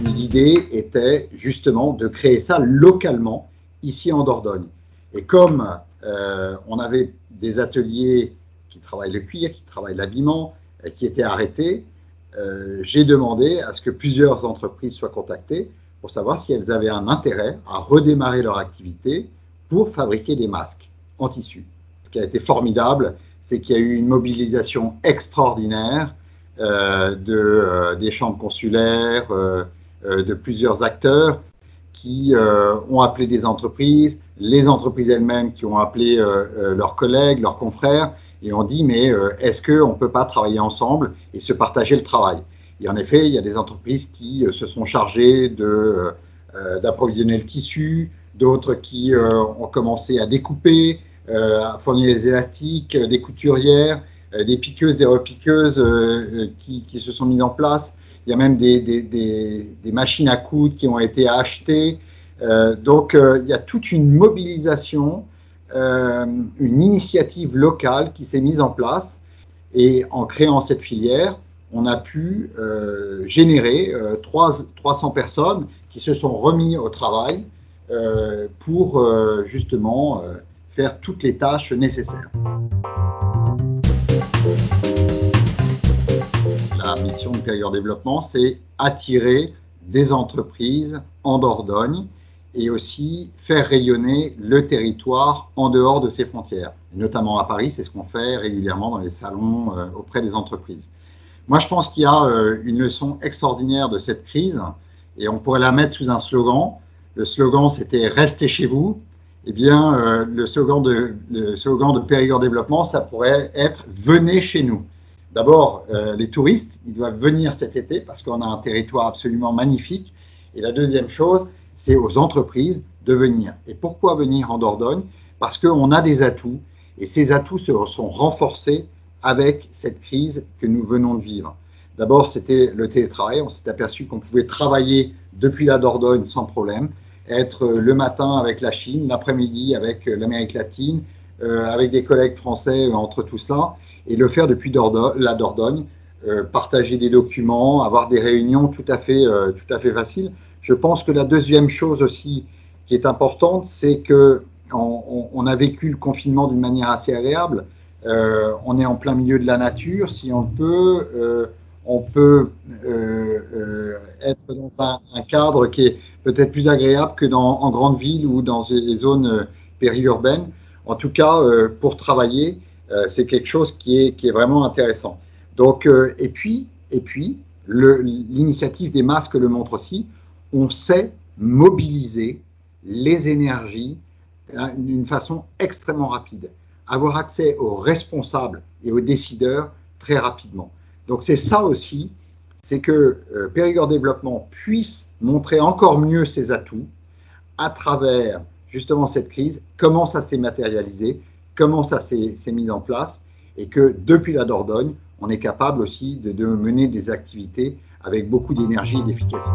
L'idée était justement de créer ça localement, ici en Dordogne. Et comme on avait des ateliers qui travaillent le cuir, qui travaillent l'habillement, qui étaient arrêtés, j'ai demandé à ce que plusieurs entreprises soient contactées pour savoir si elles avaient un intérêt à redémarrer leur activité pour fabriquer des masques en tissu. Ce qui a été formidable, c'est qu'il y a eu une mobilisation extraordinaire des chambres consulaires, de plusieurs acteurs qui ont appelé des entreprises, les entreprises elles-mêmes qui ont appelé leurs collègues, leurs confrères, et ont dit mais est-ce qu'on ne peut pas travailler ensemble et se partager le travail? Et en effet, il y a des entreprises qui se sont chargées d'approvisionner le tissu, d'autres qui ont commencé à découper, à fournir les élastiques, des couturières, des piqueuses, des repiqueuses qui se sont mises en place. Il y a même des machines à coudre qui ont été achetées. Donc, il y a toute une mobilisation, une initiative locale qui s'est mise en place. Et en créant cette filière, on a pu générer 300 personnes qui se sont remis au travail pour justement faire toutes les tâches nécessaires. La mission de Périgord Développement, c'est attirer des entreprises en Dordogne et aussi faire rayonner le territoire en dehors de ses frontières. Et notamment à Paris, c'est ce qu'on fait régulièrement dans les salons auprès des entreprises. Moi, je pense qu'il y a une leçon extraordinaire de cette crise et on pourrait la mettre sous un slogan. Le slogan, c'était « Restez chez vous ». Eh bien, le slogan de Périgord Développement, ça pourrait être « Venez chez nous ». D'abord, les touristes, ils doivent venir cet été parce qu'on a un territoire absolument magnifique. Et la deuxième chose, c'est aux entreprises de venir. Et pourquoi venir en Dordogne? Parce qu'on a des atouts et ces atouts se sont renforcés avec cette crise que nous venons de vivre. D'abord, c'était le télétravail. On s'est aperçu qu'on pouvait travailler depuis la Dordogne sans problème, être le matin avec la Chine, l'après-midi avec l'Amérique latine, avec des collègues français entre tout cela, et le faire depuis la Dordogne, partager des documents, avoir des réunions tout à fait faciles. Je pense que la deuxième chose aussi qui est importante, c'est qu'on a vécu le confinement d'une manière assez agréable. On est en plein milieu de la nature, si on peut, être dans un cadre qui est peut-être plus agréable que en grande ville ou dans les zones périurbaines. En tout cas, pour travailler, c'est quelque chose qui est vraiment intéressant. Donc, et puis l'initiative des masques le montre aussi. On sait mobiliser les énergies d'une façon extrêmement rapide, avoir accès aux responsables et aux décideurs très rapidement. Donc c'est ça aussi, c'est que Périgord Développement puisse montrer encore mieux ses atouts à travers justement cette crise, comment ça s'est matérialisé, comment ça s'est mis en place, et que depuis la Dordogne, on est capable aussi de mener des activités avec beaucoup d'énergie et d'efficacité.